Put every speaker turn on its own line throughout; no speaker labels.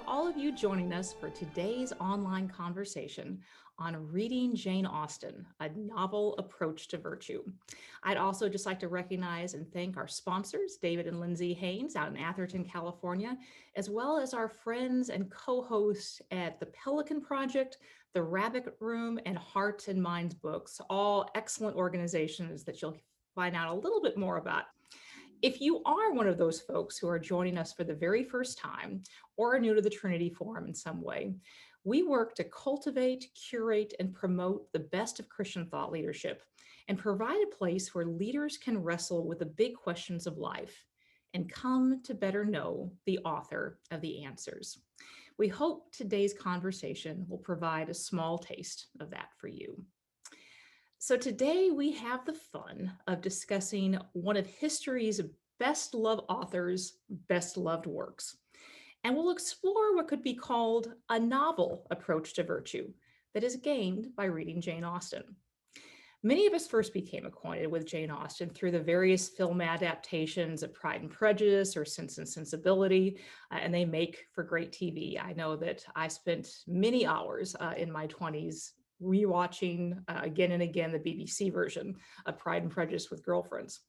all of you joining us for today's online conversation on reading Jane Austen, a novel approach to virtue. I'd also just like to recognize and thank our sponsors, David and Lindsay Haynes out in Atherton, California, as well as our friends and co-hosts at the Pelican Project, the Rabbit Room, and Hearts and Minds Books, all excellent organizations that you'll find out a little bit more about. If you are one of those folks who are joining us for the very first time or are new to the Trinity Forum in some way, we work to cultivate, curate, and promote the best of Christian thought leadership and provide a place where leaders can wrestle with the big questions of life and come to better know the author of the answers. We hope today's conversation will provide a small taste of that for you. So today we have the fun of discussing one of history's best loved authors' best loved works. And we'll explore what could be called a novel approach to virtue that is gained by reading Jane Austen. Many of us first became acquainted with Jane Austen through the various film adaptations of Pride and Prejudice or Sense and Sensibility, and they make for great TV. I know that I spent many hours in my 20s rewatching again and again the BBC version of Pride and Prejudice with girlfriends.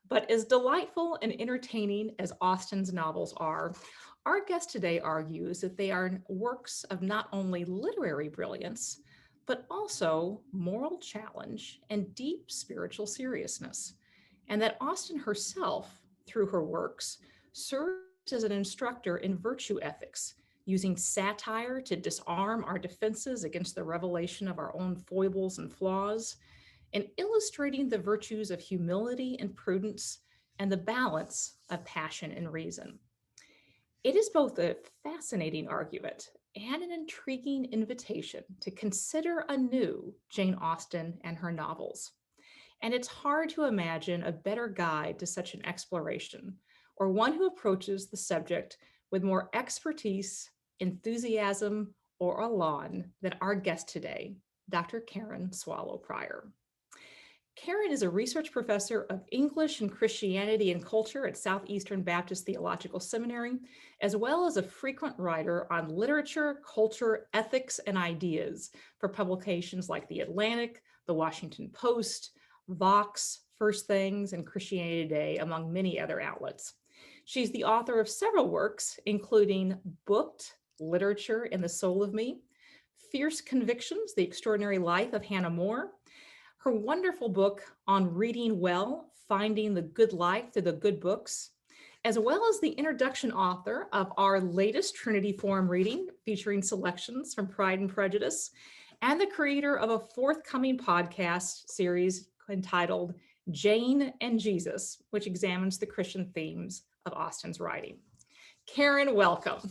But as delightful and entertaining as Austen's novels are, our guest today argues that they are works of not only literary brilliance, but also moral challenge and deep spiritual seriousness, and that Austen herself, through her works, serves as an instructor in virtue ethics, using satire to disarm our defenses against the revelation of our own foibles and flaws, and illustrating the virtues of humility and prudence and the balance of passion and reason. It is both a fascinating argument and an intriguing invitation to consider anew Jane Austen and her novels. And it's hard to imagine a better guide to such an exploration, or one who approaches the subject with more expertise, enthusiasm, or elan than our guest today, Dr. Karen Swallow Prior. Karen is a research professor of English and Christianity and Culture at Southeastern Baptist Theological Seminary, as well as a frequent writer on literature, culture, ethics, and ideas for publications like The Atlantic, The Washington Post, Vox, First Things, and Christianity Today, among many other outlets. She's the author of several works, including Booked, Literature and the Soul of Me, Fierce Convictions, The Extraordinary Life of Hannah More, her wonderful book on reading well, finding the good life through the good books, as well as the introduction author of our latest Trinity Forum reading featuring selections from Pride and Prejudice, and the creator of a forthcoming podcast series entitled Jane and Jesus, which examines the Christian themes of Austen's writing. Karen, welcome.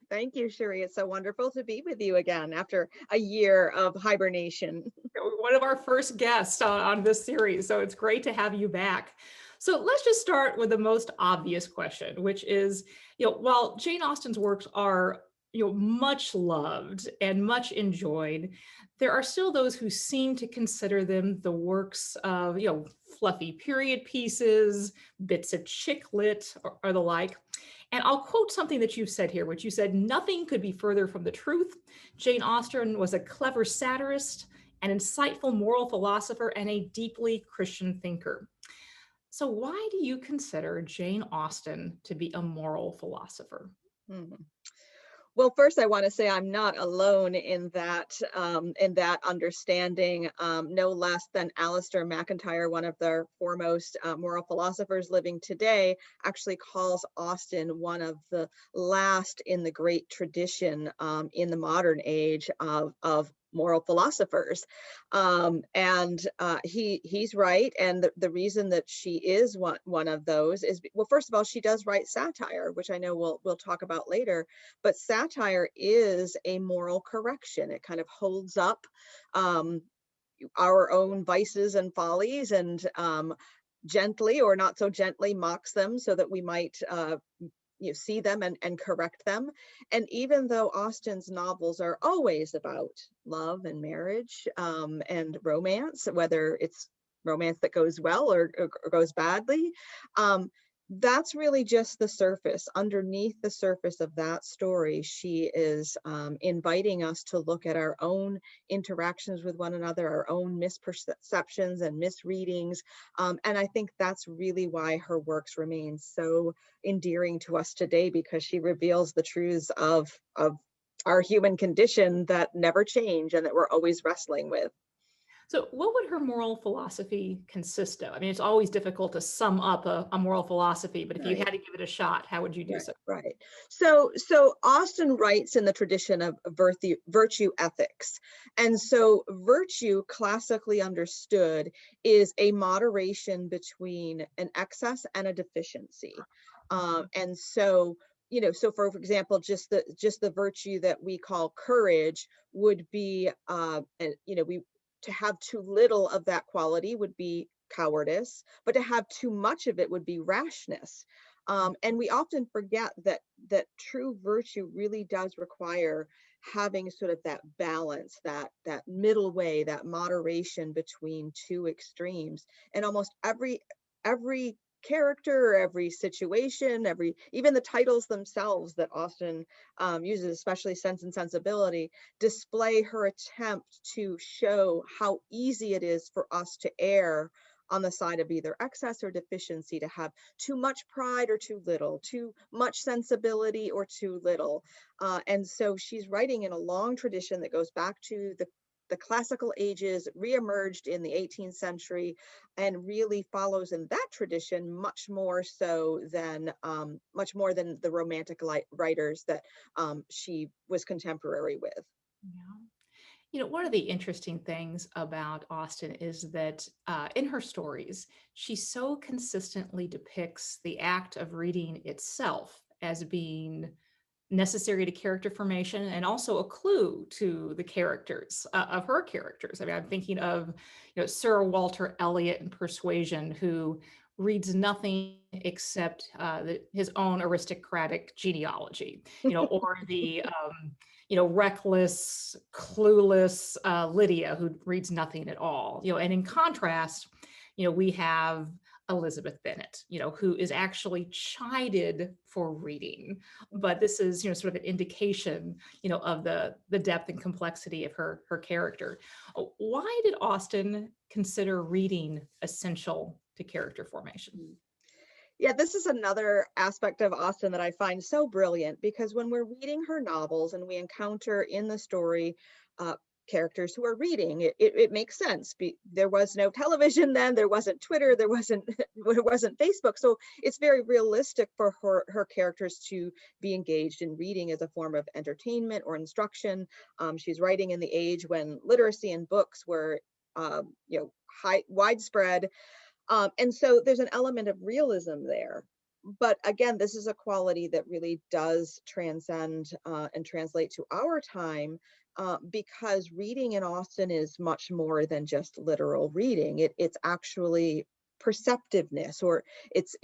Thank you, Sherry. It's so wonderful to be with you again after a year of hibernation.
One of our first guests on this series, so it's great to have you back. So let's just start with the most obvious question, which is, while Jane Austen's works are much loved and much enjoyed, there are still those who seem to consider them the works of fluffy period pieces, bits of chick lit, or the like. And I'll quote something that you've said here, which you said, "Nothing could be further from the truth. Jane Austen was a clever satirist, an insightful moral philosopher, and a deeply Christian thinker." So why do you consider Jane Austen to be a moral philosopher?
Well, first, I want to say I'm not alone in that understanding. No less than Alistair MacIntyre, one of the foremost moral philosophers living today, actually calls Austen one of the last in the great tradition in the modern age of moral philosophers. He's right. And the reason that she is one of those is, well, first of all, she does write satire, which I know we'll talk about later, but satire is a moral correction. It kind of holds up our own vices and follies and gently or not so gently mocks them so that we might see them and correct them. And even though Austen's novels are always about love and marriage and romance, whether it's romance that goes well or goes badly, That's really just the surface. Underneath the surface of that story, she is inviting us to look at our own interactions with one another, our own misperceptions and misreadings. And I think that's really why her works remain so endearing to us today, because she reveals the truths of our human condition that never change and that we're always wrestling with.
So, what would her moral philosophy consist of? I mean, it's always difficult to sum up a moral philosophy, but if you
Right.
had to give it a shot, how would you do
Right,
so?
right. So Austen writes in the tradition of virtue ethics. And so virtue, classically understood, is a moderation between an excess and a deficiency. And so, so for example, just the virtue that we call courage would be, we to have too little of that quality would be cowardice, but to have too much of it would be rashness. And we often forget that true virtue really does require having sort of that balance, that middle way, that moderation between two extremes. And almost every character, every situation, every even the titles themselves that Austen uses, especially Sense and Sensibility, display her attempt to show how easy it is for us to err on the side of either excess or deficiency, to have too much pride or too little, too much sensibility or too little. And so she's writing in a long tradition that goes back to the classical ages, reemerged in the 18th century, and really follows in that tradition much more than the romantic writers that she was contemporary with.
Yeah. One of the interesting things about Austen is that in her stories, she so consistently depicts the act of reading itself as being necessary to character formation and also a clue to the characters of her characters. I mean, I'm thinking of, Sir Walter Elliot in Persuasion, who reads nothing except his own aristocratic genealogy, or the reckless, clueless Lydia, who reads nothing at all. And in contrast, we have Elizabeth Bennet, who is actually chided for reading. But this is, sort of an indication, of the depth and complexity of her character. Why did Austen consider reading essential to character formation?
Yeah, this is another aspect of Austen that I find so brilliant, because when we're reading her novels and we encounter in the story uh, characters who are reading, it makes sense. There was no television then, there wasn't Twitter, there wasn't there wasn't Facebook, so it's very realistic for her characters to be engaged in reading as a form of entertainment or instruction. She's writing in the age when literacy and books were widespread, and so there's an element of realism there. But again, this is a quality that really does transcend and translate to our time, because reading in Austen is much more than just literal reading. It's actually perceptiveness, or it's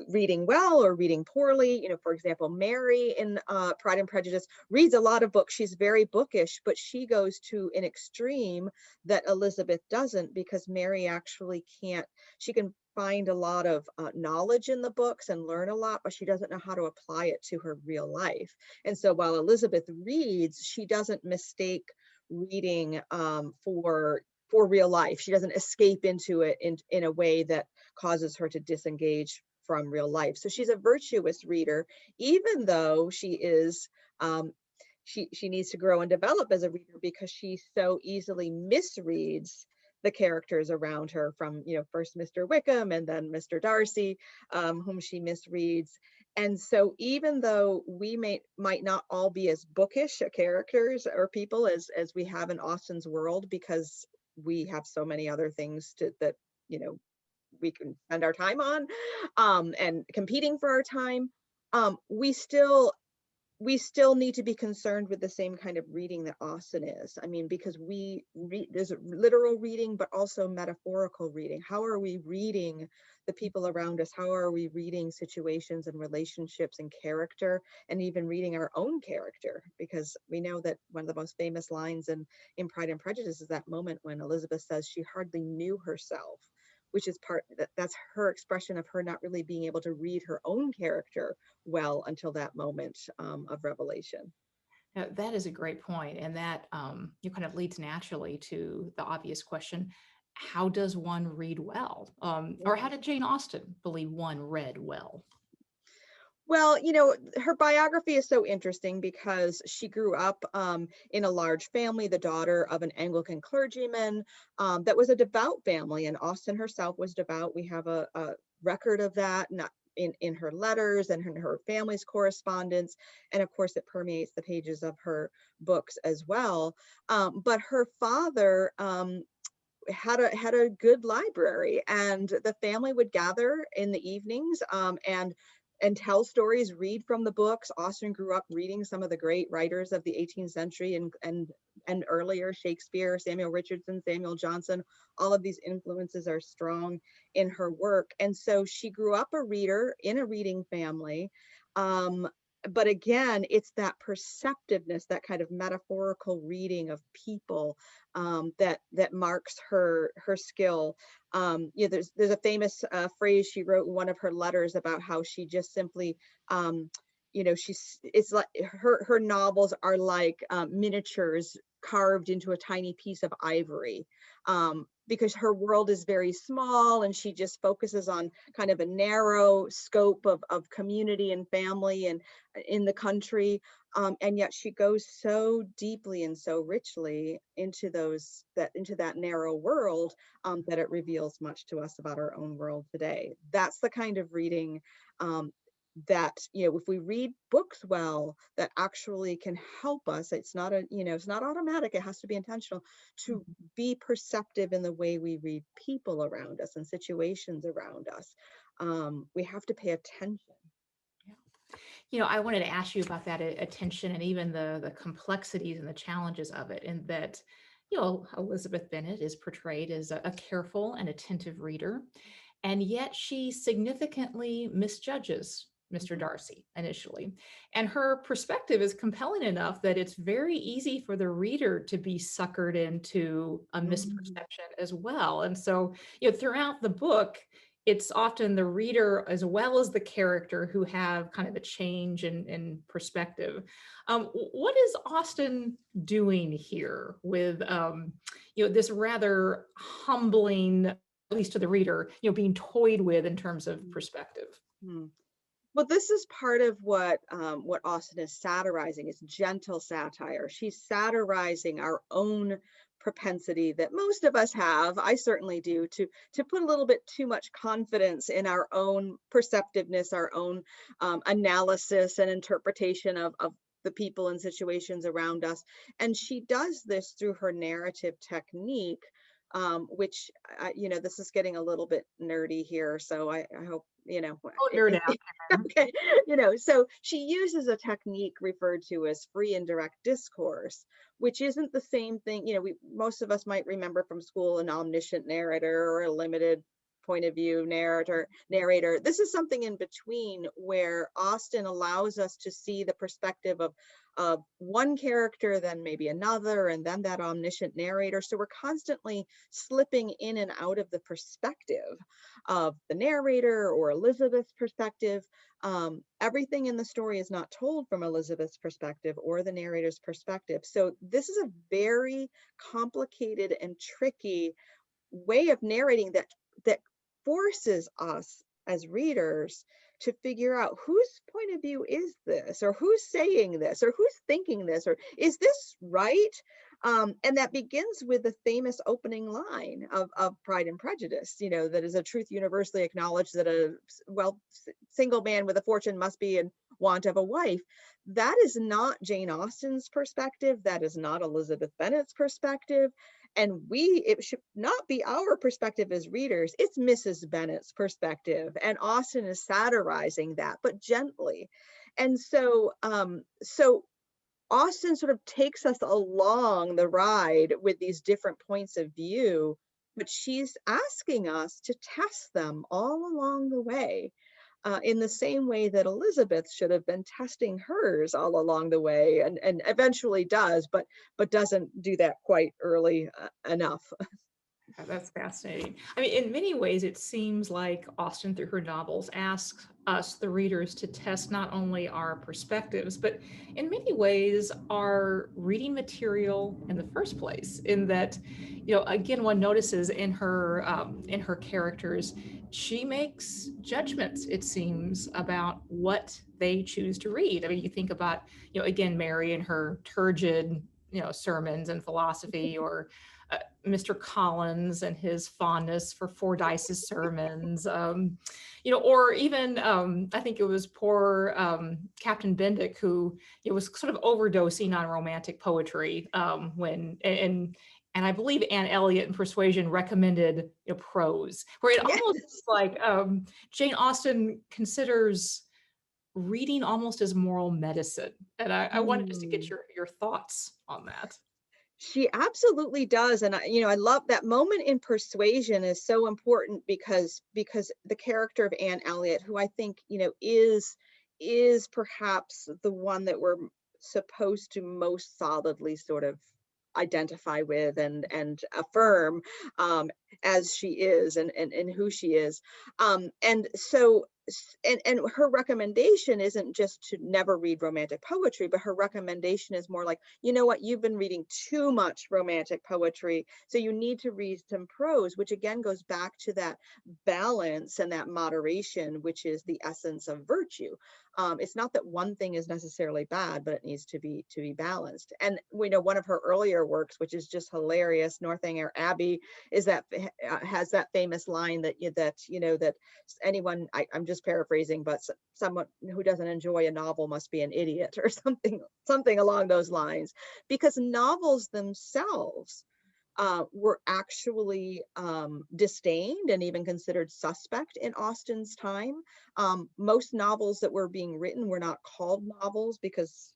reading well or reading poorly. For example, Mary in Pride and Prejudice reads a lot of books. She's very bookish, but she goes to an extreme that Elizabeth doesn't, because Mary actually can't. She can find a lot of knowledge in the books and learn a lot, but she doesn't know how to apply it to her real life. And so while Elizabeth reads, she doesn't mistake reading for real life. She doesn't escape into it in a way that causes her to disengage from real life. So she's a virtuous reader, even though she is she needs to grow and develop as a reader, because she so easily misreads the characters around her, from first Mr. Wickham and then Mr. Darcy, whom she misreads. And so even though we might not all be as bookish characters or people as we have in Austen's world, because we have so many other things that you know we can spend our time on, and competing for our time, we still need to be concerned with the same kind of reading that Austen is. I mean, because we read, there's a literal reading, but also metaphorical reading. How are we reading the people around us? How are we reading situations and relationships and character, and even reading our own character? Because we know that one of the most famous lines in Pride and Prejudice is that moment when Elizabeth says she hardly knew herself, which is that's her expression of her not really being able to read her own character well until that moment of revelation.
Now, that is a great point, and that you kind of leads naturally to the obvious question: how does one read well, or how did Jane Austen believe one read well?
Well, her biography is so interesting because she grew up in a large family, the daughter of an Anglican clergyman that was a devout family, and Austen herself was devout. We have a record of that, not in her letters and her family's correspondence, and of course, it permeates the pages of her books as well. But her father had a good library, and the family would gather in the evenings and tell stories, read from the books. Austen grew up reading some of the great writers of the 18th century and earlier: Shakespeare, Samuel Richardson, Samuel Johnson. All of these influences are strong in her work, and so she grew up a reader in a reading family. But again, it's that perceptiveness, that kind of metaphorical reading of people, that marks her skill. There's a famous phrase she wrote in one of her letters about how she just simply, it's like her novels are like miniatures carved into a tiny piece of ivory, because her world is very small, and she just focuses on kind of a narrow scope of community and family and in the country. And yet she goes so deeply and so richly into that narrow world, that it reveals much to us about our own world today. That's the kind of reading that, if we read books well, that actually can help us. It's not automatic. It has to be intentional to be perceptive in the way we read people around us and situations around us. We have to pay attention.
I wanted to ask you about that attention and even the complexities and the challenges of it, and that, Elizabeth Bennet is portrayed as a careful and attentive reader, and yet she significantly misjudges Mr. Darcy initially. And her perspective is compelling enough that it's very easy for the reader to be suckered into a
Mhm.
misperception as well. And so, throughout the book, it's often the reader as well as the character who have kind of a change in perspective. What is Austen doing here with this rather humbling, at least to the reader, being toyed with in terms of perspective?
Mhm. Well, this is part of what Austen is satirizing. Is gentle satire. She's satirizing our own propensity that most of us have. I certainly do, to put a little bit too much confidence in our own perceptiveness, our own analysis and interpretation of the people and situations around us. And she does this through her narrative technique, which this is getting a little bit nerdy here, so I hope
Oh, nerd out.
okay. So she uses a technique referred to as free and direct discourse, which isn't the same thing. Most of us might remember from school an omniscient narrator or a limited point of view narrator. This is something in between, where Austen allows us to see the perspective of one character, then maybe another, and then that omniscient narrator. So we're constantly slipping in and out of the perspective of the narrator or Elizabeth's perspective. Everything in the story is not told from Elizabeth's perspective or the narrator's perspective. So this is a very complicated and tricky way of narrating that forces us as readers to figure out whose point of view is this, or who's saying this, or who's thinking this, or is this right? And that begins with the famous opening line of Pride and Prejudice, that is a truth universally acknowledged, that a single man with a fortune must be in want of a wife. That is not Jane Austen's perspective. That is not Elizabeth Bennet's perspective. And it should not be our perspective as readers. It's Mrs. Bennet's perspective. And Austen is satirizing that, but gently. And so Austen sort of takes us along the ride with these different points of view, but she's asking us to test them all along the way, in the same way that Elizabeth should have been testing hers all along the way, and eventually does, but doesn't do that quite early enough.
That's fascinating. I mean, in many ways, it seems like Austen, through her novels, asks us, the readers, to test not only our perspectives, but in many ways, our reading material in the first place. In that, again, one notices in her characters, she makes judgments, it seems, about what they choose to read. I mean, you think about, again, Mary and her turgid, sermons and philosophy, or Mr. Collins and his fondness for Fordyce's sermons, or even I think it was poor Captain Bendick, who was sort of overdosing on romantic poetry when and I believe Anne Elliot in Persuasion recommended prose, where it
Yes.
almost is like Jane Austen considers reading almost as moral medicine, and I wanted just to get
Mm.
your thoughts on that.
She absolutely does. And I love that moment in Persuasion is so important because the character of Anne Elliot, who I think, is perhaps the one that we're supposed to most solidly sort of identify with and affirm, as she is, and who she is. And so and her recommendation isn't just to never read romantic poetry, but her recommendation is more like, you know what, you've been reading too much romantic poetry, so you need to read some prose, which again goes back to that balance and that moderation, which is the essence of virtue. It's not that one thing is necessarily bad, but it needs to be balanced. And we know one of her earlier works, which is just hilarious, Northanger Abbey, is that has that famous line that anyone, I'm just paraphrasing, but someone who doesn't enjoy a novel must be an idiot, or something along those lines, because novels themselves were actually disdained and even considered suspect in Austen's time. Most novels that were being written were not called novels because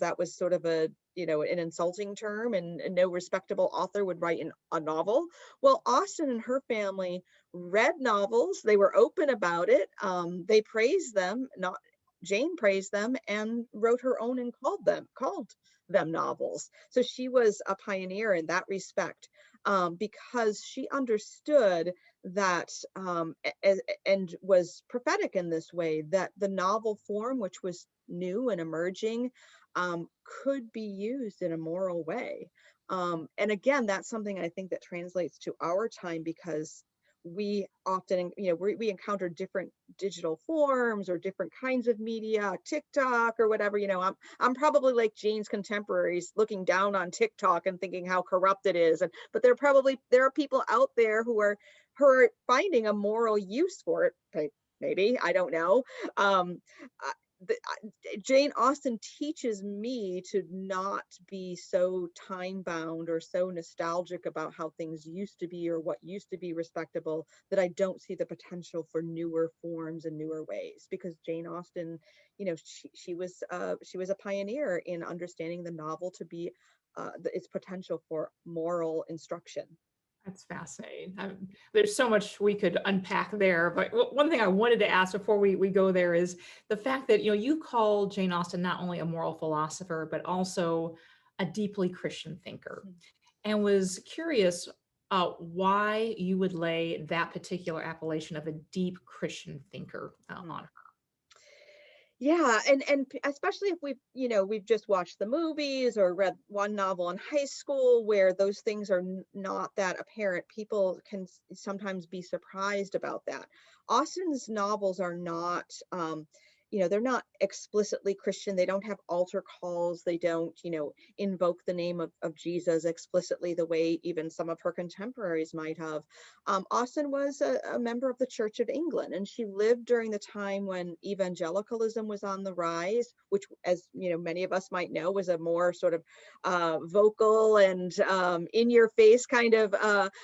that was sort of an insulting term, and no respectable author would write a novel. Well, Austen and her family read novels. They were open about it. They praised them. Not Jane praised them and wrote her own and called them novels. So she was a pioneer in that respect, because she understood that, and was prophetic in this way, that the novel form, which was new and emerging, could be used in a moral way. And again, that's something I think that translates to our time, because we often, we encounter different digital forms or different kinds of media, TikTok or whatever. I'm probably like Jane's contemporaries, looking down on TikTok and thinking how corrupt it is. But there are people out there who are finding a moral use for it. Maybe, I don't know. Um, uh, Jane Austen teaches me to not be so time bound or so nostalgic about how things used to be or what used to be respectable, that I don't see the potential for newer forms and newer ways. Because Jane Austen, she was a pioneer in understanding the novel to be its potential for moral instruction.
That's fascinating. There's so much we could unpack there, but one thing I wanted to ask before we go there is the fact that you call Jane Austen not only a moral philosopher but also a deeply Christian thinker, and was curious why you would lay that particular appellation of a deep Christian thinker on her.
Yeah, and especially if we've just watched the movies or read one novel in high school where those things are not that apparent, people can sometimes be surprised about that. Austen's novels are not, they're not explicitly Christian. They don't have altar calls. They don't, invoke the name of Jesus explicitly the way even some of her contemporaries might have. Austen was a member of the Church of England, and she lived during the time when evangelicalism was on the rise, which, as many of us might know, was a more sort of vocal and in your face kind of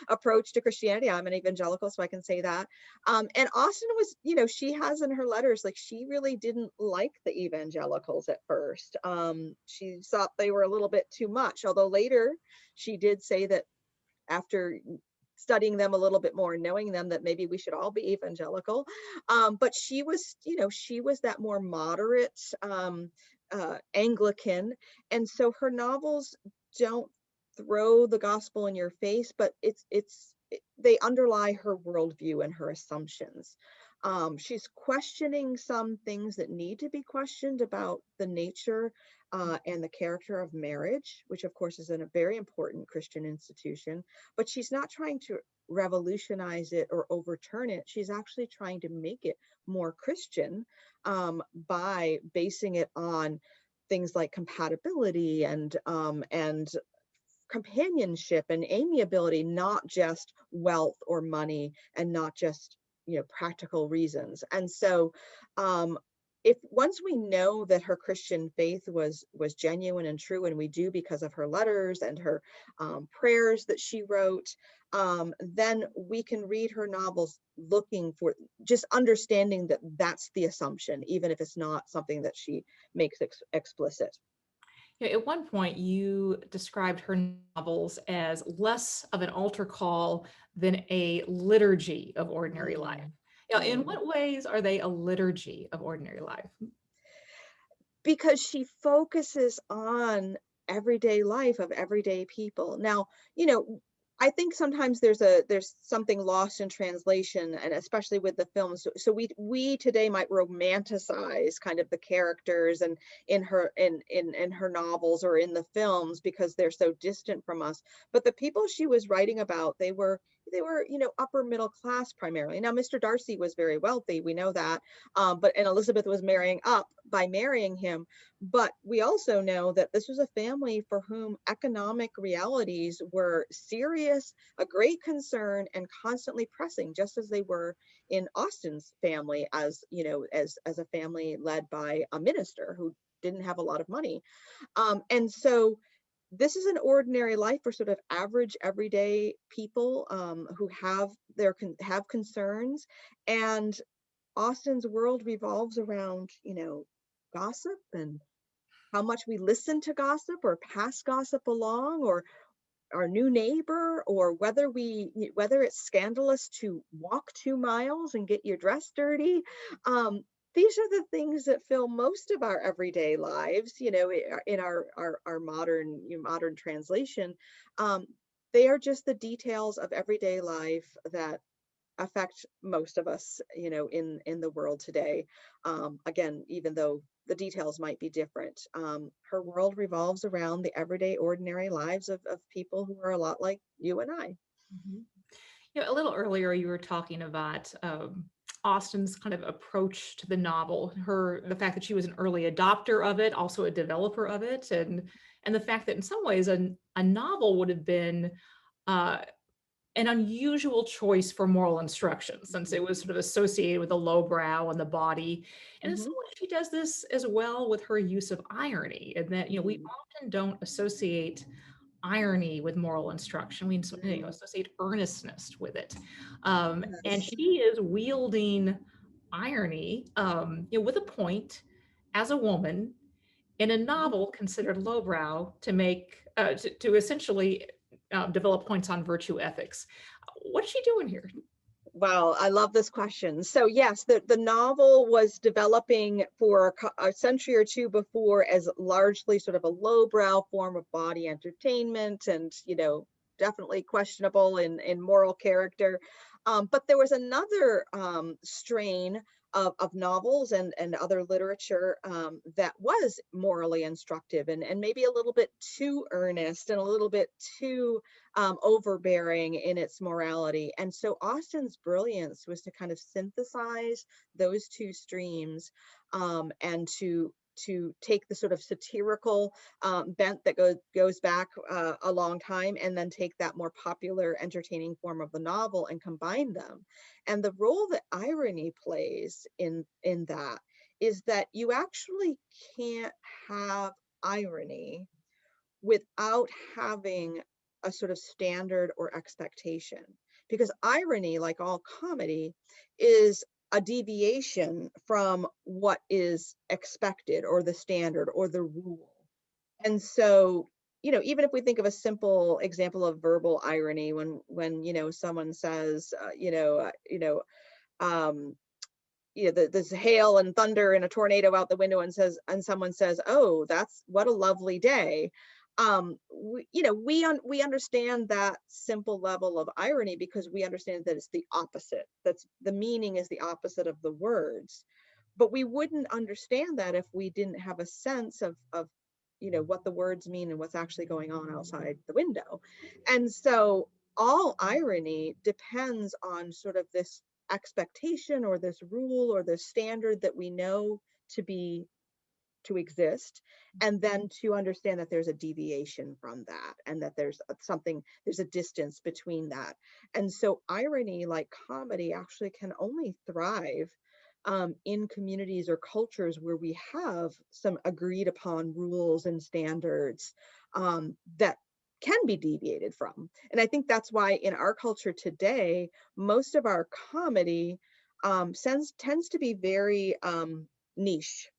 approach to Christianity. I'm an evangelical, so I can say that. And Austen was, she has in her letters, like, she really didn't like the evangelicals at first. She thought they were a little bit too much, although later she did say that after studying them a little bit more and knowing them, that maybe we should all be evangelical. But she was that more moderate Anglican. And so her novels don't throw the gospel in your face, but it's they underlie her worldview and her assumptions. She's questioning some things that need to be questioned about the nature and the character of marriage, which of course is a very important Christian institution, but she's not trying to revolutionize it or overturn it. She's actually trying to make it more Christian by basing it on things like compatibility and companionship and amiability, not just wealth or money, and not just, practical reasons. And so if once we know that her Christian faith was genuine and true, and we do because of her letters and her prayers that she wrote, then we can read her novels looking for, just understanding that that's the assumption, even if it's not something that she makes explicit.
At one point, you described her novels as less of an altar call than a liturgy of ordinary life. In
Mm.
what ways are they a liturgy of ordinary life?
Because she focuses on everyday life of everyday people. Now, I think sometimes there's something lost in translation, and especially with the films. So we today might romanticize kind of the characters and in her novels or in the films because they're so distant from us. But the people she was writing about, they were upper middle class primarily. Now, Mr. Darcy was very wealthy, we know that, and Elizabeth was marrying up by marrying him. But we also know that this was a family for whom economic realities were serious, a great concern, and constantly pressing, just as they were in Austen's family, as a family led by a minister who didn't have a lot of money. And so this is an ordinary life for sort of average, everyday people who have concerns, and Austen's world revolves around, gossip and how much we listen to gossip or pass gossip along, or our new neighbor, or whether it's scandalous to walk 2 miles and get your dress dirty. Um, these are the things that fill most of our everyday lives, in our modern translation. Um, they are just the details of everyday life that affect most of us, in the world today. Again, even though the details might be different, her world revolves around the everyday, ordinary lives of people who are a lot like you and I.
Mhm. A little earlier, you were talking about Austen's kind of approach to the novel, the fact that she was an early adopter of it, also a developer of it, and the fact that in some ways a novel would have been uh, an unusual choice for moral instruction, since it was sort of associated with the lowbrow and the body. And in some
Hmm.
ways, she does this as well with her use of irony, and that we
Hmm.
often don't associate irony with moral instruction. We
Hmm.
associate earnestness with it. And
Yes.
she is wielding irony, with a point as a woman in a
Mhm.
novel considered lowbrow to essentially develop points on virtue ethics. What's she doing here?
Wow, I love this question. So yes, the novel was developing for a century or two before as largely sort of a lowbrow form of body entertainment, and definitely questionable in moral character. But there was another strain of novels and other literature that was morally instructive, and maybe a little bit too earnest and a little bit too overbearing in its morality. And so Austen's brilliance was to kind of synthesize those two streams, and to take the sort of satirical bent that goes back a long time, and then take that more popular, entertaining form of the novel and combine them. And the role that irony plays in that is that you actually can't have irony without having a sort of standard or expectation. Because irony, like all comedy, is a deviation from what is expected or the standard or the rule. And so, even if we think of a simple example of verbal irony, when someone says, um, there's hail and thunder and a tornado out the window, and someone says, "Oh, that's what a lovely day." we understand that simple level of irony because we understand that it's the opposite. That's the meaning is the opposite of the words. But we wouldn't understand that if we didn't have a sense of what the words mean and what's actually going on outside the window. And so all irony depends on sort of this expectation or this rule or this standard that we know to be to exist, and then to understand that there's a deviation from that and that there's a distance between that. And so irony, like comedy, actually can only thrive in communities or cultures where we have some agreed upon rules and standards that can be deviated from. And I think that's why in our culture today, most of our comedy tends to be very niche.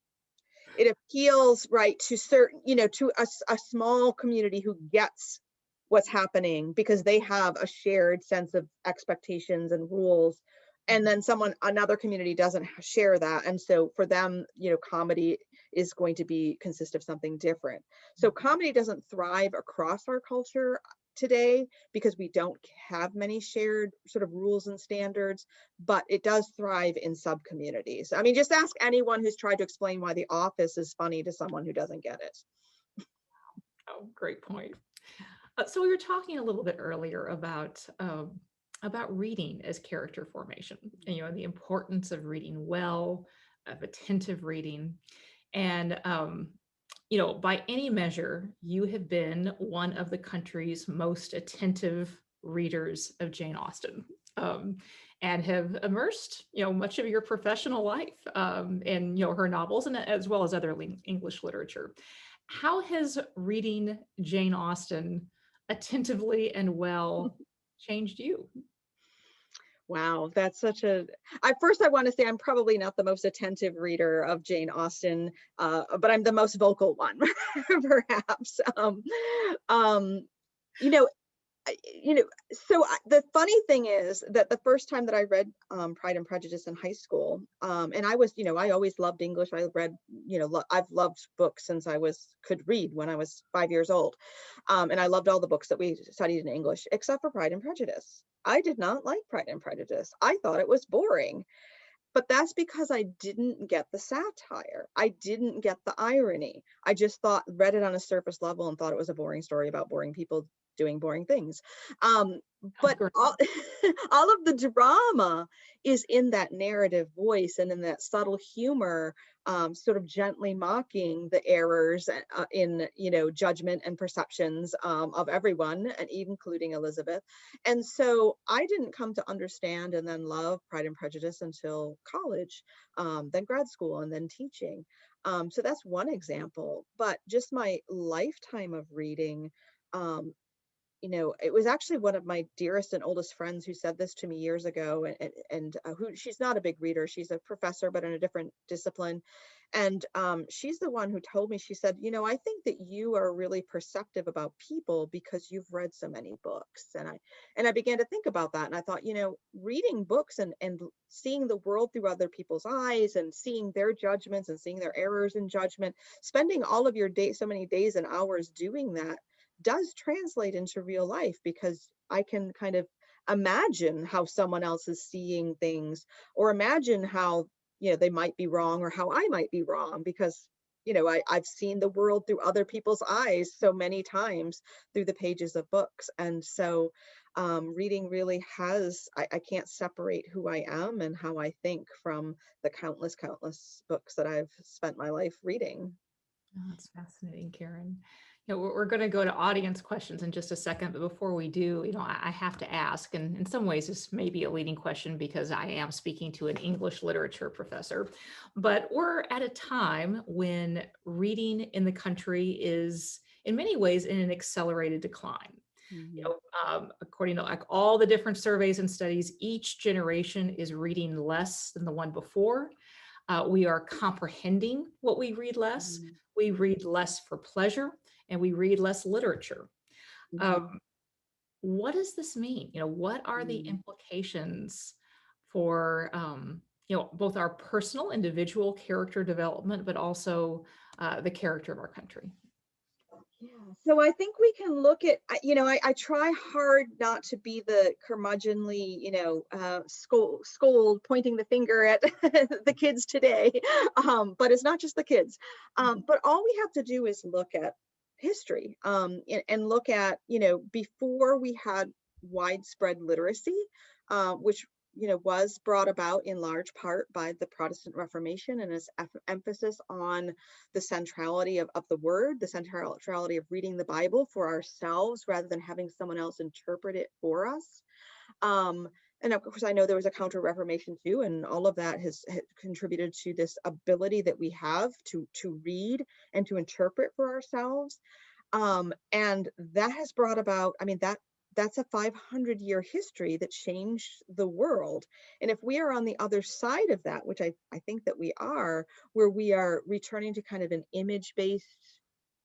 It appeals, right, to certain, to a small community who gets what's happening because they have a shared sense of expectations and rules. And then another community doesn't share that. And so for them, comedy is going to consist of something different. So comedy doesn't thrive across our culture today because we don't have many shared sort of rules and standards, but it does thrive in sub communities. I mean, just ask anyone who's tried to explain why The Office is funny to someone who doesn't get it.
Oh, great point. So we were talking a little bit earlier about reading as character formation, and the importance of reading well, of attentive reading, and by any measure, you have been one of the country's most attentive readers of Jane Austen, and have immersed, much of your professional life in, her novels and as well as other English literature. How has reading Jane Austen attentively and well changed you?
Wow, that's such a. I want to say I'm probably not the most attentive reader of Jane Austen, but I'm the most vocal one, perhaps. Um, you know, the funny thing is that the first time that I read Pride and Prejudice in high school, and I always loved English. I read, I've loved books since I could read when I was 5 years old, and I loved all the books that we studied in English except for Pride and Prejudice. I did not like Pride and Prejudice. I thought it was boring. But that's because I didn't get the satire. I didn't get the irony. I just read it on a surface level and thought it was a boring story about boring people doing boring things. Um, but
Great.
all, all of the drama is in that narrative voice and in that subtle humor, sort of gently mocking the errors in, judgment and perceptions of everyone, and even including Elizabeth. And so I didn't come to understand and then love Pride and Prejudice until college, then grad school, and then teaching. So that's one example. But just my lifetime of reading, um, it was actually one of my dearest and oldest friends who said this to me years ago, and who she's not a big reader. She's a professor, but in a different discipline. And she's the one who told me, she said, I think that you are really perceptive about people because you've read so many books. And I began to think about that. And I thought, reading books and seeing the world through other people's eyes and seeing their judgments and seeing their errors in judgment, spending all of your day, so many days and hours doing that does translate into real life, because I can kind of imagine how someone else is seeing things, or imagine how, they might be wrong or how I might be wrong, because, I've seen the world through other people's eyes so many times through the pages of books. And so reading really I can't separate who I am and how I think from the countless books that I've spent my life reading.
Oh, that's fascinating, Karen. We're going to go to audience questions in just a second, but before we do, I have to ask, and in some ways this may be a leading question because I am speaking to an English literature professor, but we're at a time when reading in the country is in many ways in an accelerated decline.
Mhm.
According to like all the different surveys and studies, each generation is reading less than the one before. We are comprehending what we read less.
Mhm.
We read less for pleasure, and we read less literature.
Mhm.
Um, what does this mean? What are the
Mhm.
implications for both our personal, individual character development, but also the character of our country?
Yeah, so I think we can look at, I try hard not to be the curmudgeonly, scold, pointing the finger at the kids today. But it's not just the kids. But all we have to do is look at history, and look at, before we had widespread literacy, which, was brought about in large part by the Protestant Reformation and its emphasis on the centrality of the word, the centrality of reading the Bible for ourselves rather than having someone else interpret it for us. Um, and of course, I know there was a counter Reformation too, and all of that has contributed to this ability that we have to read and to interpret for ourselves. And that has brought about, I mean, that's a 500-year history that changed the world. And if we are on the other side of that, which I think that we are, where we are returning to kind of an image-based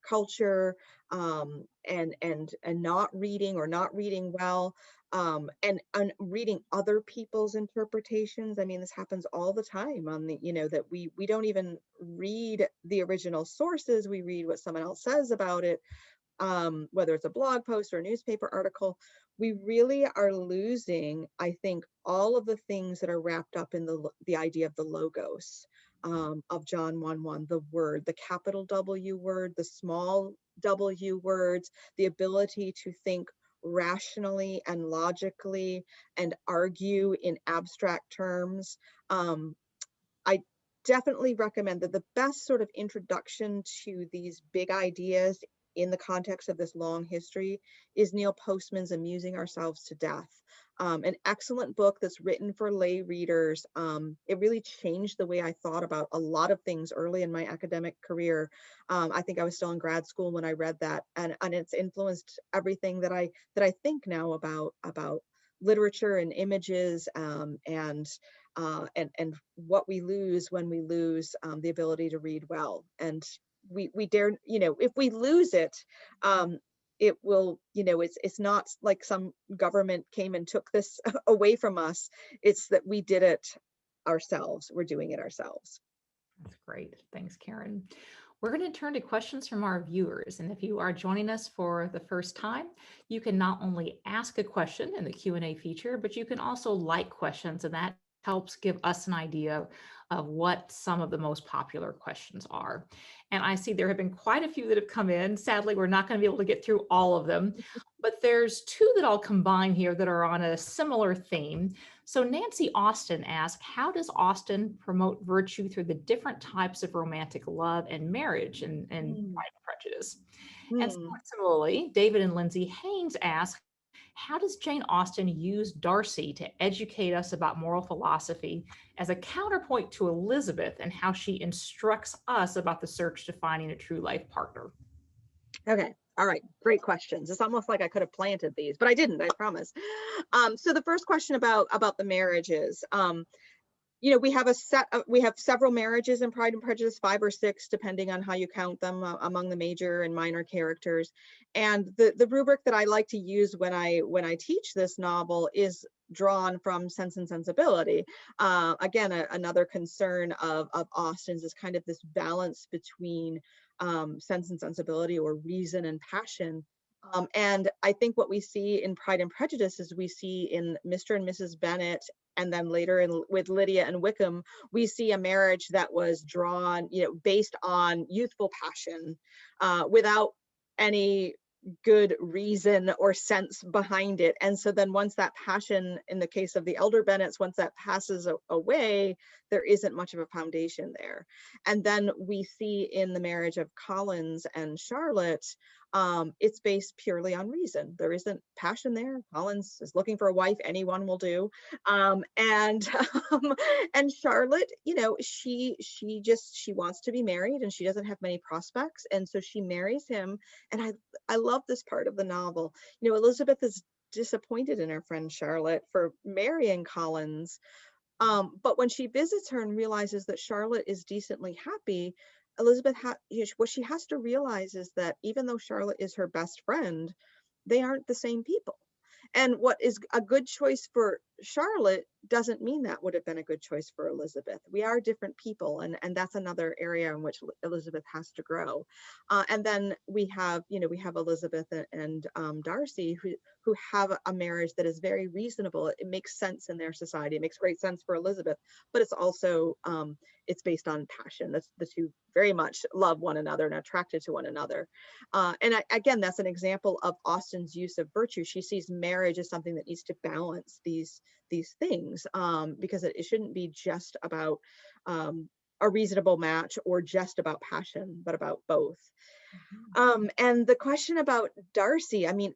culture, and not reading or not reading well, and reading other people's interpretations. I mean, this happens all the time on the, that we don't even read the original sources. We read what someone else says about it, whether it's a blog post or a newspaper article. We really are losing, I think, all of the things that are wrapped up in the idea of the logos, of John 1:1, the word, the capital W word, the small w words, the ability to think rationally and logically and argue in abstract terms. I definitely recommend that the best sort of introduction to these big ideas in the context of this long history is Neil Postman's Amusing Ourselves to Death. An excellent book that's written for lay readers. It really changed the way I thought about a lot of things early in my academic career. I think I was still in grad school when I read that, and it's influenced everything that I think now about literature and images, and what we lose when we lose the ability to read well. And we dare, if we lose it, it will, it's not like some government came and took this away from us. It's that we did it ourselves. We're doing it ourselves.
That's great. Thanks, Karen. We're going to turn to questions from our viewers. And if you are joining us for the first time, you can not only ask a question in the Q&A feature, but you can also like questions, and that helps give us an idea of what some of the most popular questions are. And I see there have been quite a few that have come in. Sadly, we're not going to be able to get through all of them, but there's two that I'll combine here that are on a similar theme. So Nancy Austen asked, how does Austen promote virtue through the different types of romantic love and marriage and Pride and Prejudice? And
Hmm.
somewhat similarly, David and Lindsay Haynes ask, how does Jane Austen use Darcy to educate us about moral philosophy as a counterpoint to Elizabeth and how she instructs us about the search to finding a true life partner?
Okay. All right. Great questions. It's almost like I could have planted these, but I didn't, I promise. So the first question about the marriages. We have several marriages in Pride and Prejudice, 5 or 6, depending on how you count them, among the major and minor characters. And the rubric that I like to use when I teach this novel is drawn from Sense and Sensibility. Again, another concern of Austen's is kind of this balance between sense and sensibility, or reason and passion. And I think what we see in Pride and Prejudice is we see in Mr. and Mrs. Bennet, and then later with Lydia and Wickham, we see a marriage that was drawn, based on youthful passion, without any good reason or sense behind it. And so then once that passion, in the case of the elder Bennets, once that passes away, there isn't much of a foundation there. And then we see in the marriage of Collins and Charlotte, it's based purely on reason. There isn't passion there. Collins is looking for a wife, anyone will do. And and Charlotte, she wants to be married, and she doesn't have many prospects, and so she marries him. And I love this part of the novel. Elizabeth is disappointed in her friend Charlotte for marrying Collins. But when she visits her and realizes that Charlotte is decently happy, Elizabeth, what she has to realize is that even though Charlotte is her best friend, they aren't the same people. And what is a good choice for Charlotte doesn't mean that would have been a good choice for Elizabeth. We are different people, and that's another area in which Elizabeth has to grow. And then we have, we have Elizabeth and Darcy who have a marriage that is very reasonable. It makes sense in their society. It makes great sense for Elizabeth, but it's also it's based on passion. That's the two very much love one another and attracted to one another. Again, that's an example of Austen's use of virtue. She sees marriage as something that needs to balance these things, because it shouldn't be just about a reasonable match or just about passion, but about both. And the question about Darcy, I mean,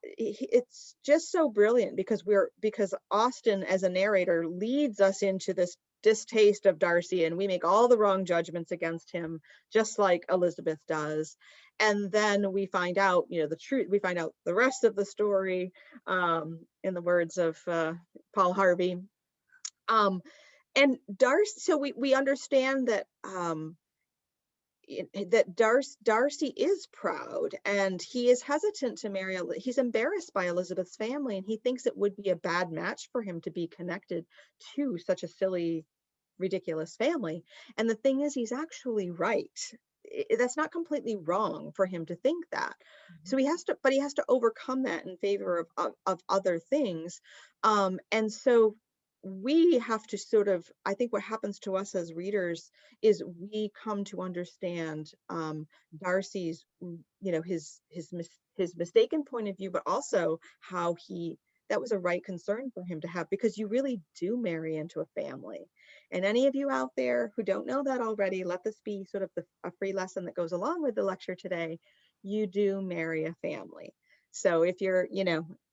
it's just so brilliant because Austen as a narrator leads us into this distaste of Darcy, and we make all the wrong judgments against him, just like Elizabeth does. And then we find out, the truth. We find out the rest of the story, in the words of Paul Harvey. And Darcy, so we understand that Darcy is proud, and he is hesitant to marry. He's embarrassed by Elizabeth's family, and he thinks it would be a bad match for him to be connected to such a silly, ridiculous family. And the thing is, he's actually right. That's not completely wrong for him to think that. So he has to overcome that in favor of other things. And so we have to sort of, I think what happens to us as readers is we come to understand Darcy's, his mistaken point of view, but also how that was a right concern for him to have, because you really do marry into a family. And any of you out there who don't know that already, let this be sort of a free lesson that goes along with the lecture today. You do marry a family. So if you're,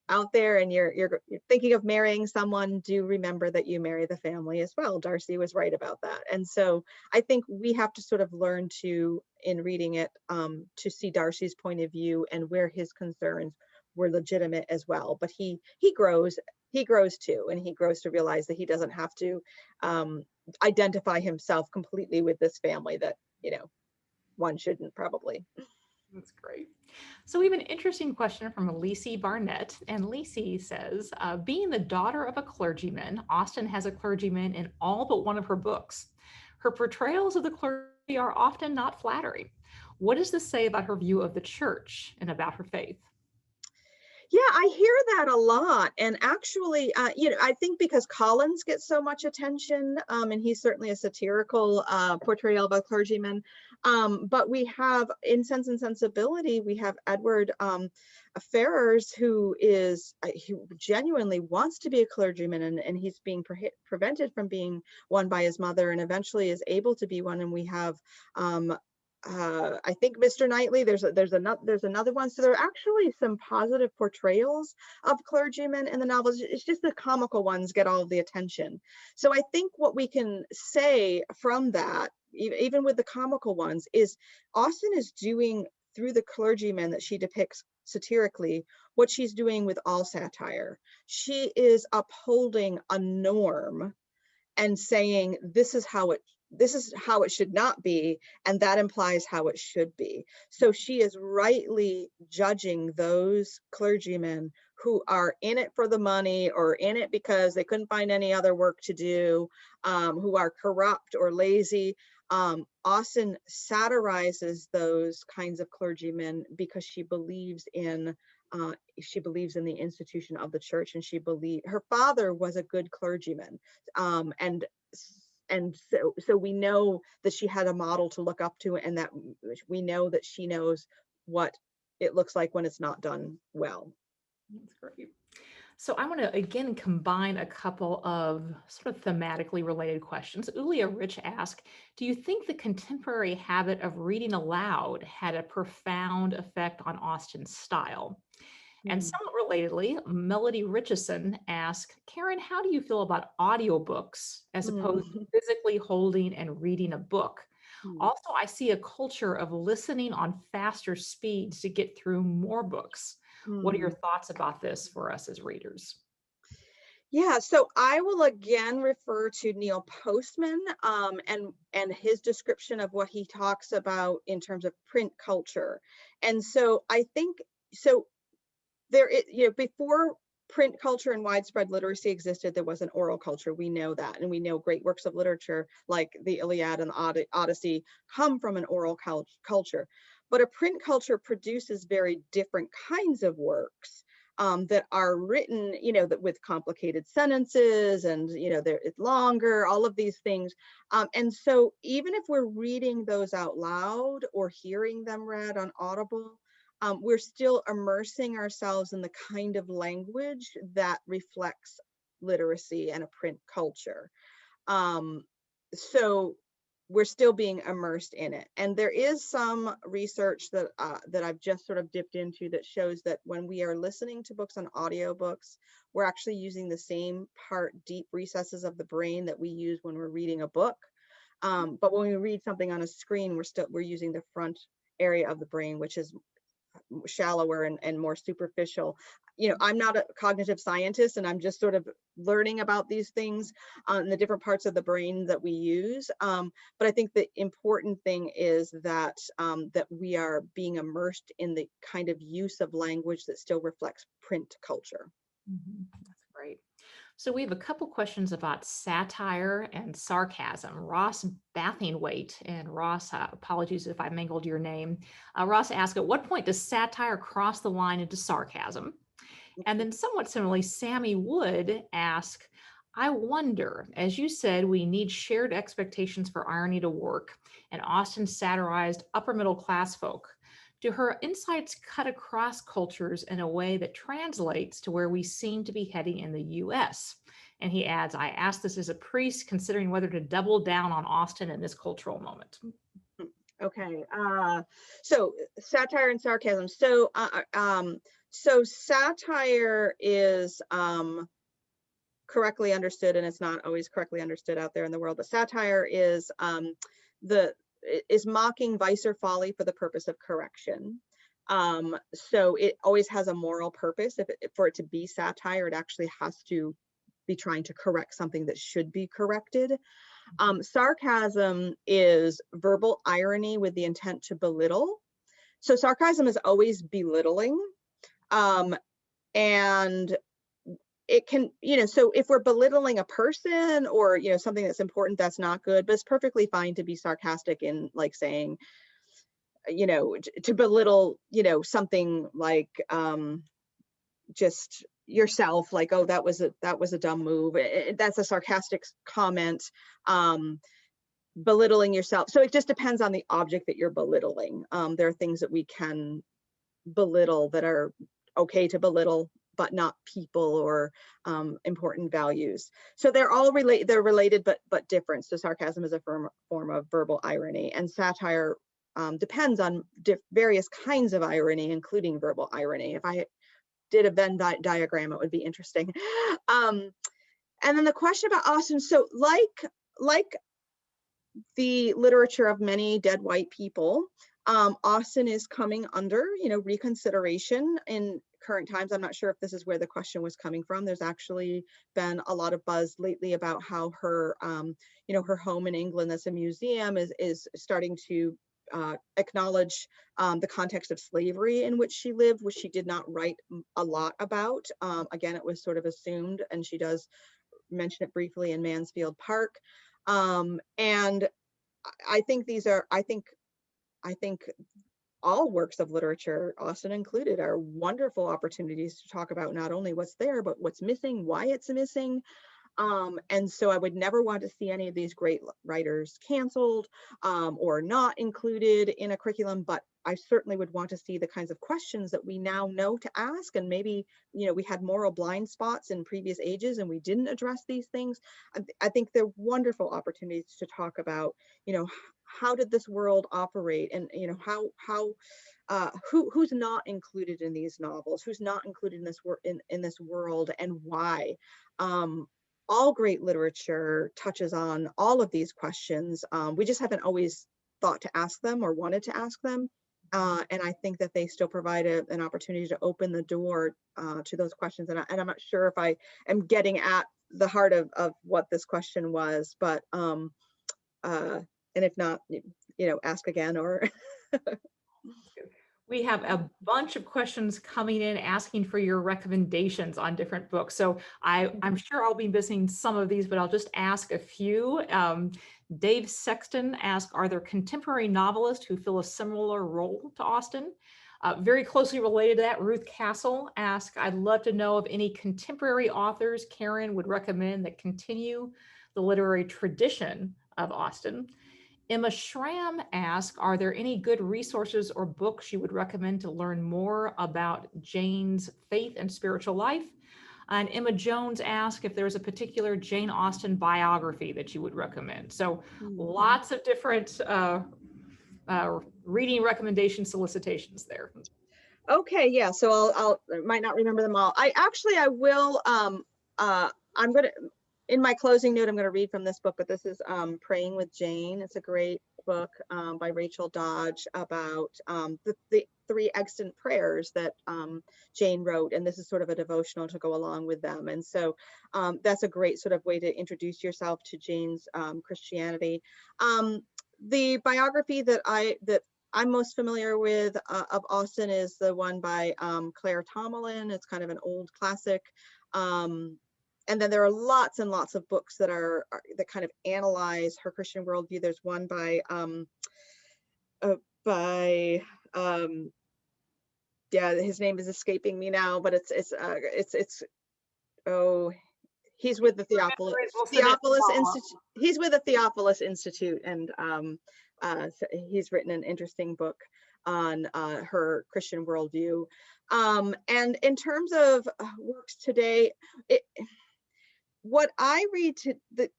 out there and you're thinking of marrying someone, do remember that you marry the family as well. Darcy was right about that. And so I think we have to sort of learn to, in reading it, to see Darcy's point of view and where his concerns were legitimate as well. But he grows too, and he grows to realize that he doesn't have to identify himself completely with this family that, one shouldn't probably.
That's great. So we have an interesting question from Lacey Barnett. And Lacey says, being the daughter of a clergyman, Austen has a clergyman in all but one of her books. Her portrayals of the clergy are often not flattering. What does this say about her view of the church and about her faith?
Yeah, I hear that a lot. And actually, I think because Collins gets so much attention, and he's certainly a satirical portrayal of a clergyman. But we have, in Sense and Sensibility, we have Edward Ferrars, who genuinely wants to be a clergyman, and he's being prevented from being one by his mother, and eventually is able to be one. And we have I think Mr. Knightley, there's another one. So there are actually some positive portrayals of clergymen in the novels. It's just the comical ones get all of the attention. So I think what we can say from that, even with the comical ones, is Austen is doing, through the clergymen that she depicts satirically, what she's doing with all satire. She is upholding a norm and saying this is how it should not be, and that implies how it should be. So she is rightly judging those clergymen who are in it for the money, or in it because they couldn't find any other work to do, who are corrupt or lazy. Austen satirizes those kinds of clergymen because she believes in the institution of the church, and her father was a good clergyman, and so we know that she had a model to look up to, and that we know that she knows what it looks like when it's not done well.
That's great. So I want to again combine a couple of sort of thematically related questions. Ulia Rich asked, do you think the contemporary habit of reading aloud had a profound effect on Austen's style? And somewhat relatedly, Melody Richardson asked, Karen, how do you feel about audiobooks as opposed to physically holding and reading a book? Also, I see a culture of listening on faster speeds to get through more books. What are your thoughts about this for us as readers?
Yeah, so I will again refer to Neil Postman, and his description of what he talks about in terms of print culture. And so I think, so there is, before print culture and widespread literacy existed, there was an oral culture. We know that. And we know great works of literature like the Iliad and the Odyssey come from an oral culture. But a print culture produces very different kinds of works that are written, that with complicated sentences and, it's longer, all of these things. And so even if we're reading those out loud or hearing them read on Audible, we're still immersing ourselves in the kind of language that reflects literacy and a print culture. So we're still being immersed in it. And there is some research that I've just sort of dipped into that shows that when we are listening to books on audiobooks, we're actually using the same deep recesses of the brain that we use when we're reading a book. But when we read something on a screen, we're using the front area of the brain, which is shallower and more superficial. I'm not a cognitive scientist, and I'm just sort of learning about these things and the different parts of the brain that we use. But I think the important thing is that that we are being immersed in the kind of use of language that still reflects print culture.
That's great. So we have a couple questions about satire and sarcasm. Ross Bathingweight, and Ross, apologies if I mangled your name. Ross asked, at what point does satire cross the line into sarcasm? And then somewhat similarly, Sammy Wood asked, I wonder, as you said, we need shared expectations for irony to work, and Austen satirized upper middle class folk. Do her insights cut across cultures in a way that translates to where we seem to be heading in the US? And he adds, I ask this as a priest considering whether to double down on Austen in this cultural moment.
Okay, so satire and sarcasm. So satire is correctly understood, and it's not always correctly understood out there in the world, but satire is mocking vice or folly for the purpose of correction. So it always has a moral purpose. For it to be satire, it actually has to be trying to correct something that should be corrected. Sarcasm is verbal irony with the intent to belittle. So sarcasm is always belittling. And it can, so if we're belittling a person or, something that's important, that's not good, but it's perfectly fine to be sarcastic in like saying, to belittle, something like just yourself, like, oh, that was a dumb move. That's a sarcastic comment. Belittling yourself. So it just depends on the object that you're belittling. There are things that we can belittle that are okay to belittle, but not people or important values. So they're all related. They're related, but different. So sarcasm is a form of verbal irony, and satire depends on various kinds of irony, including verbal irony. If I did a Venn diagram, it would be interesting. And then the question about Austen. So like the literature of many dead white people, Austen is coming under, reconsideration in current times. I'm not sure if this is where the question was coming from. There's actually been a lot of buzz lately about how her, her home in England that's a museum is starting to acknowledge the context of slavery in which she lived, which she did not write a lot about. Again, it was sort of assumed, and she does mention it briefly in Mansfield Park. And I think I think all works of literature, Austen included, are wonderful opportunities to talk about not only what's there, but what's missing, why it's missing. And so I would never want to see any of these great writers canceled or not included in a curriculum, but I certainly would want to see the kinds of questions that we now know to ask. And maybe, we had moral blind spots in previous ages and we didn't address these things. I think they're wonderful opportunities to talk about, how did this world operate, and, who's not included in these novels, who's not included in this world, and why. All great literature touches on all of these questions. We just haven't always thought to ask them or wanted to ask them. And I think that they still provide an opportunity to open the door to those questions. And I'm not sure if I am getting at the heart of what this question was, but and if not, ask again or.
We have a bunch of questions coming in asking for your recommendations on different books. So I'm sure I'll be missing some of these, but I'll just ask a few. Dave Sexton asked, are there contemporary novelists who fill a similar role to Austen? Very closely related to that, Ruth Castle asked, I'd love to know of any contemporary authors Karen would recommend that continue the literary tradition of Austen. Emma Schramm asked, are there any good resources or books you would recommend to learn more about Jane's faith and spiritual life? And Emma Jones asked if there's a particular Jane Austen biography that you would recommend. So lots of different reading recommendation solicitations there.
Okay, yeah. So I'll might not remember them all. I will. I'm gonna in my closing note, I'm going to read from this book, but this is Praying with Jane. It's a great book by Rachel Dodge about the 3 extant prayers that Jane wrote, and this is sort of a devotional to go along with them. And so that's a great sort of way to introduce yourself to Jane's Christianity. The biography that I'm most familiar with of Austen is the one by Claire Tomalin. It's kind of an old classic. And then there are lots and lots of books that that kind of analyze her Christian worldview. There's one by yeah, his name is escaping me now, but he's with the Theophilus Institute. He's with the Theophilus Institute, and so he's written an interesting book on her Christian worldview. And in terms of works today, what I read to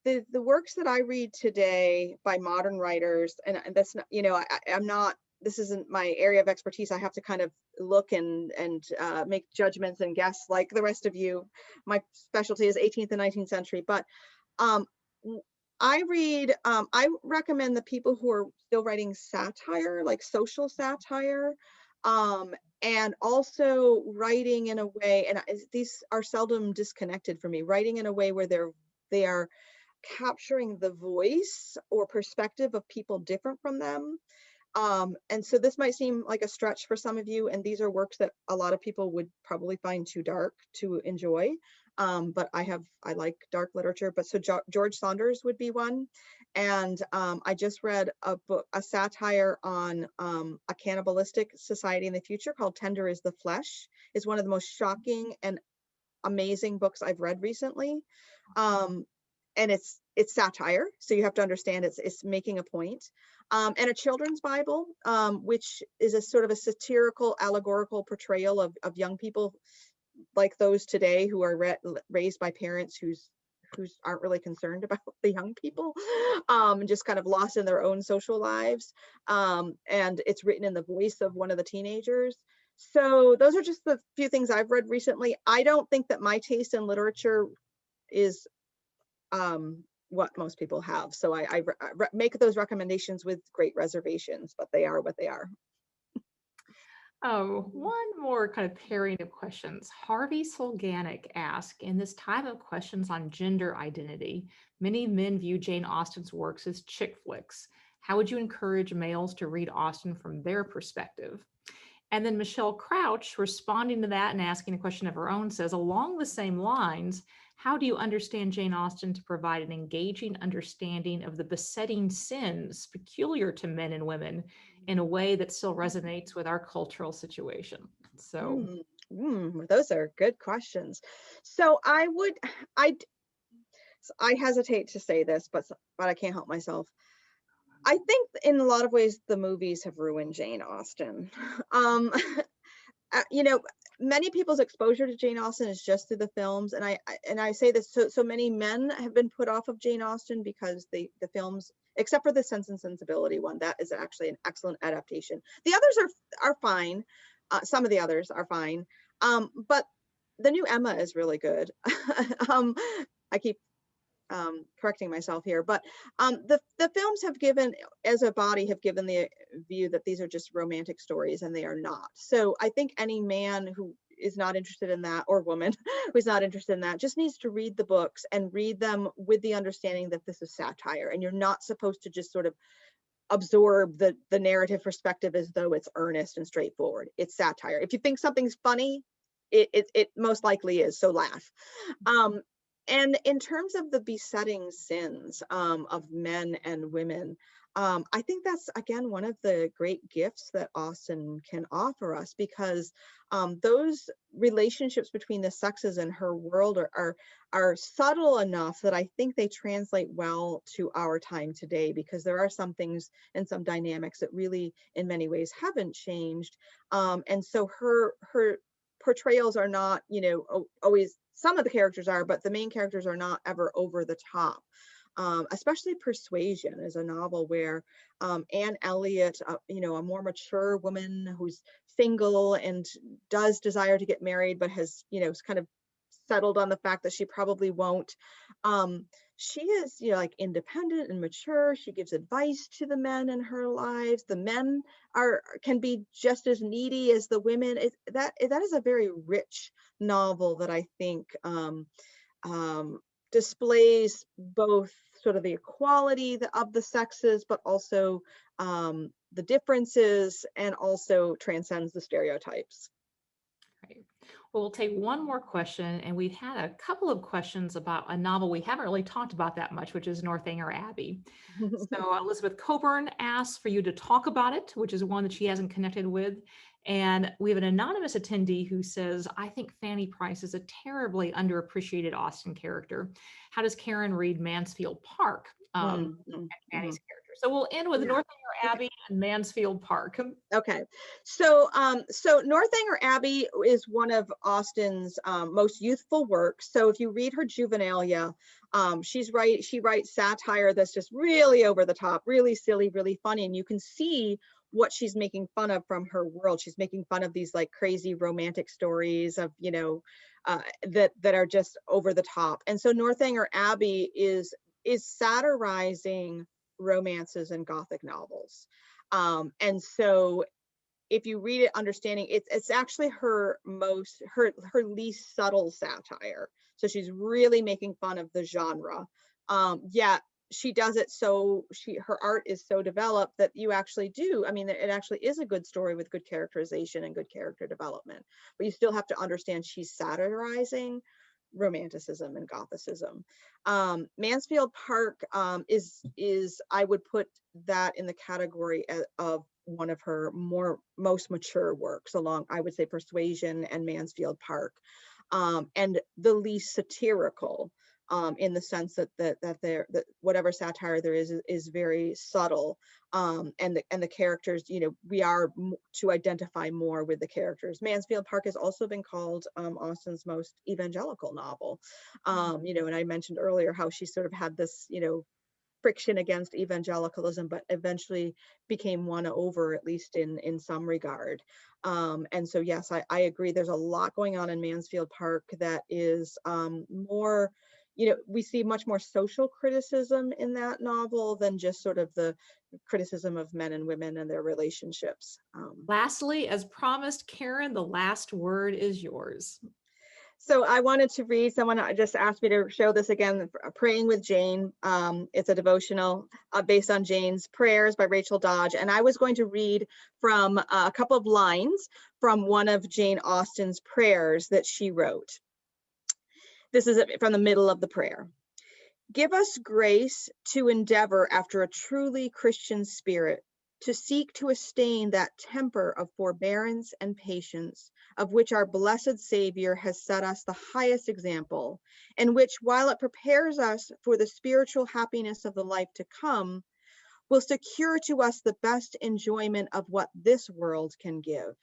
the works that I read today by modern writers, and that's not, I'm not, this isn't my area of expertise. I have to kind of look and make judgments and guess like the rest of you. My specialty is 18th and 19th century, but I recommend the people who are still writing satire, like social satire, and also writing in a way, and these are seldom disconnected for me, writing in a way where they are capturing the voice or perspective of people different from them. And so this might seem like a stretch for some of you, and these are works that a lot of people would probably find too dark to enjoy. But I like dark literature, but so George Saunders would be one. And I just read a satire on a cannibalistic society in the future called Tender is the Flesh. It's one of the most shocking and amazing books I've read recently. And it's satire, so you have to understand it's making a point. And a children's Bible, which is a sort of a satirical, allegorical portrayal of young people like those today who are raised by parents who aren't really concerned about the young people, just kind of lost in their own social lives. And it's written in the voice of one of the teenagers. So those are just the few things I've read recently. I don't think that my taste in literature is what most people have. So I make those recommendations with great reservations, but they are what they are.
Oh, one more kind of pairing of questions. Harvey Solganic asked, in this time of questions on gender identity, many men view Jane Austen's works as chick flicks. How would you encourage males to read Austen from their perspective? And then Michelle Crouch, responding to that and asking a question of her own, says, along the same lines, how do you understand Jane Austen to provide an engaging understanding of the besetting sins peculiar to men and women in a way that still resonates with our cultural situation? So
those are good questions. So I hesitate to say this, but I can't help myself. I think in a lot of ways the movies have ruined Jane Austen. Many people's exposure to Jane Austen is just through the films, and I say this, so many men have been put off of Jane Austen because the films, except for the Sense and Sensibility one, that is actually an excellent adaptation. The others are fine. Some of the others are fine, but the new Emma is really good. I keep correcting myself here, but the films have given, as a body, have given the view that these are just romantic stories, and they are not. So I think any man who is not interested in that, or woman who is not interested in that, just needs to read the books and read them with the understanding that this is satire, and you're not supposed to just sort of absorb the narrative perspective as though it's earnest and straightforward. It's satire. If you think something's funny, it most likely is, so laugh. Um, and in terms of the besetting sins of men and women, I think that's again one of the great gifts that Austen can offer us, because those relationships between the sexes in her world are subtle enough that I think they translate well to our time today, because there are some things and some dynamics that really in many ways haven't changed. And so her portrayals are not, always, some of the characters are, but the main characters are not ever over the top. Especially Persuasion is a novel where Anne Elliot, a more mature woman who's single and does desire to get married, but has, kind of settled on the fact that she probably won't. She is, like independent and mature. She gives advice to the men in her lives. The men can be just as needy as the women. That is a very rich novel that I think displays both sort of the equality of the sexes, but also the differences, and also transcends the stereotypes.
Right. Well, we'll take one more question, and we've had a couple of questions about a novel we haven't really talked about that much, which is Northanger Abbey. So Elizabeth Coburn asks for you to talk about it, which is one that she hasn't connected with. And we have an anonymous attendee who says, I think Fanny Price is a terribly underappreciated Austen character. How does Karen read Mansfield Park? And Fanny's character. So we'll end with
Yeah.
Northanger Abbey and Mansfield Park.
Okay, so so Northanger Abbey is one of Austen's most youthful works. So if you read her Juvenilia, she writes satire that's just really over the top, really silly, really funny, and you can see what she's making fun of from her world. She's making fun of these like crazy romantic stories of, that are just over the top. And so Northanger Abbey is satirizing romances and Gothic novels. And so if you read it understanding, it's actually her least subtle satire. So she's really making fun of the genre. Yet she does it so her art is so developed that you actually do. I mean, it actually is a good story with good characterization and good character development. But you still have to understand she's satirizing romanticism and Gothicism. Mansfield Park is I would put that in the category of one of her most mature works, along I would say Persuasion and Mansfield Park, and the least satirical, in the sense that whatever satire there is very subtle, and the characters, we are to identify more with the characters. Mansfield Park has also been called Austen's most evangelical novel, and I mentioned earlier how she sort of had this, friction against evangelicalism, but eventually became won over, at least in some regard. And so, yes, I agree. There's a lot going on in Mansfield Park that is more, we see much more social criticism in that novel than just sort of the criticism of men and women and their relationships.
Lastly, as promised, Karen, the last word is yours.
So I wanted to read, someone just asked me to show this again, Praying with Jane. It's a devotional based on Jane's prayers by Rachel Dodge. And I was going to read from a couple of lines from one of Jane Austen's prayers that she wrote. This is from the middle of the prayer. Give us grace to endeavor after a truly Christian spirit, to seek to attain that temper of forbearance and patience, of which our blessed Savior has set us the highest example, and which, while it prepares us for the spiritual happiness of the life to come, will secure to us the best enjoyment of what this world can give.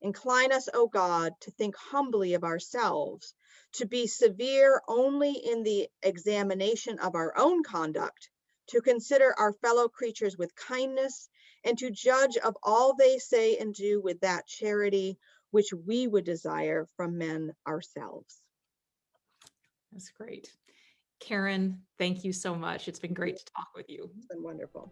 Incline us, O God, to think humbly of ourselves, to be severe only in the examination of our own conduct, to consider our fellow creatures with kindness, and to judge of all they say and do with that charity which we would desire from men ourselves.
That's great. Karen, thank you so much. It's been great to talk with you.
It's been wonderful.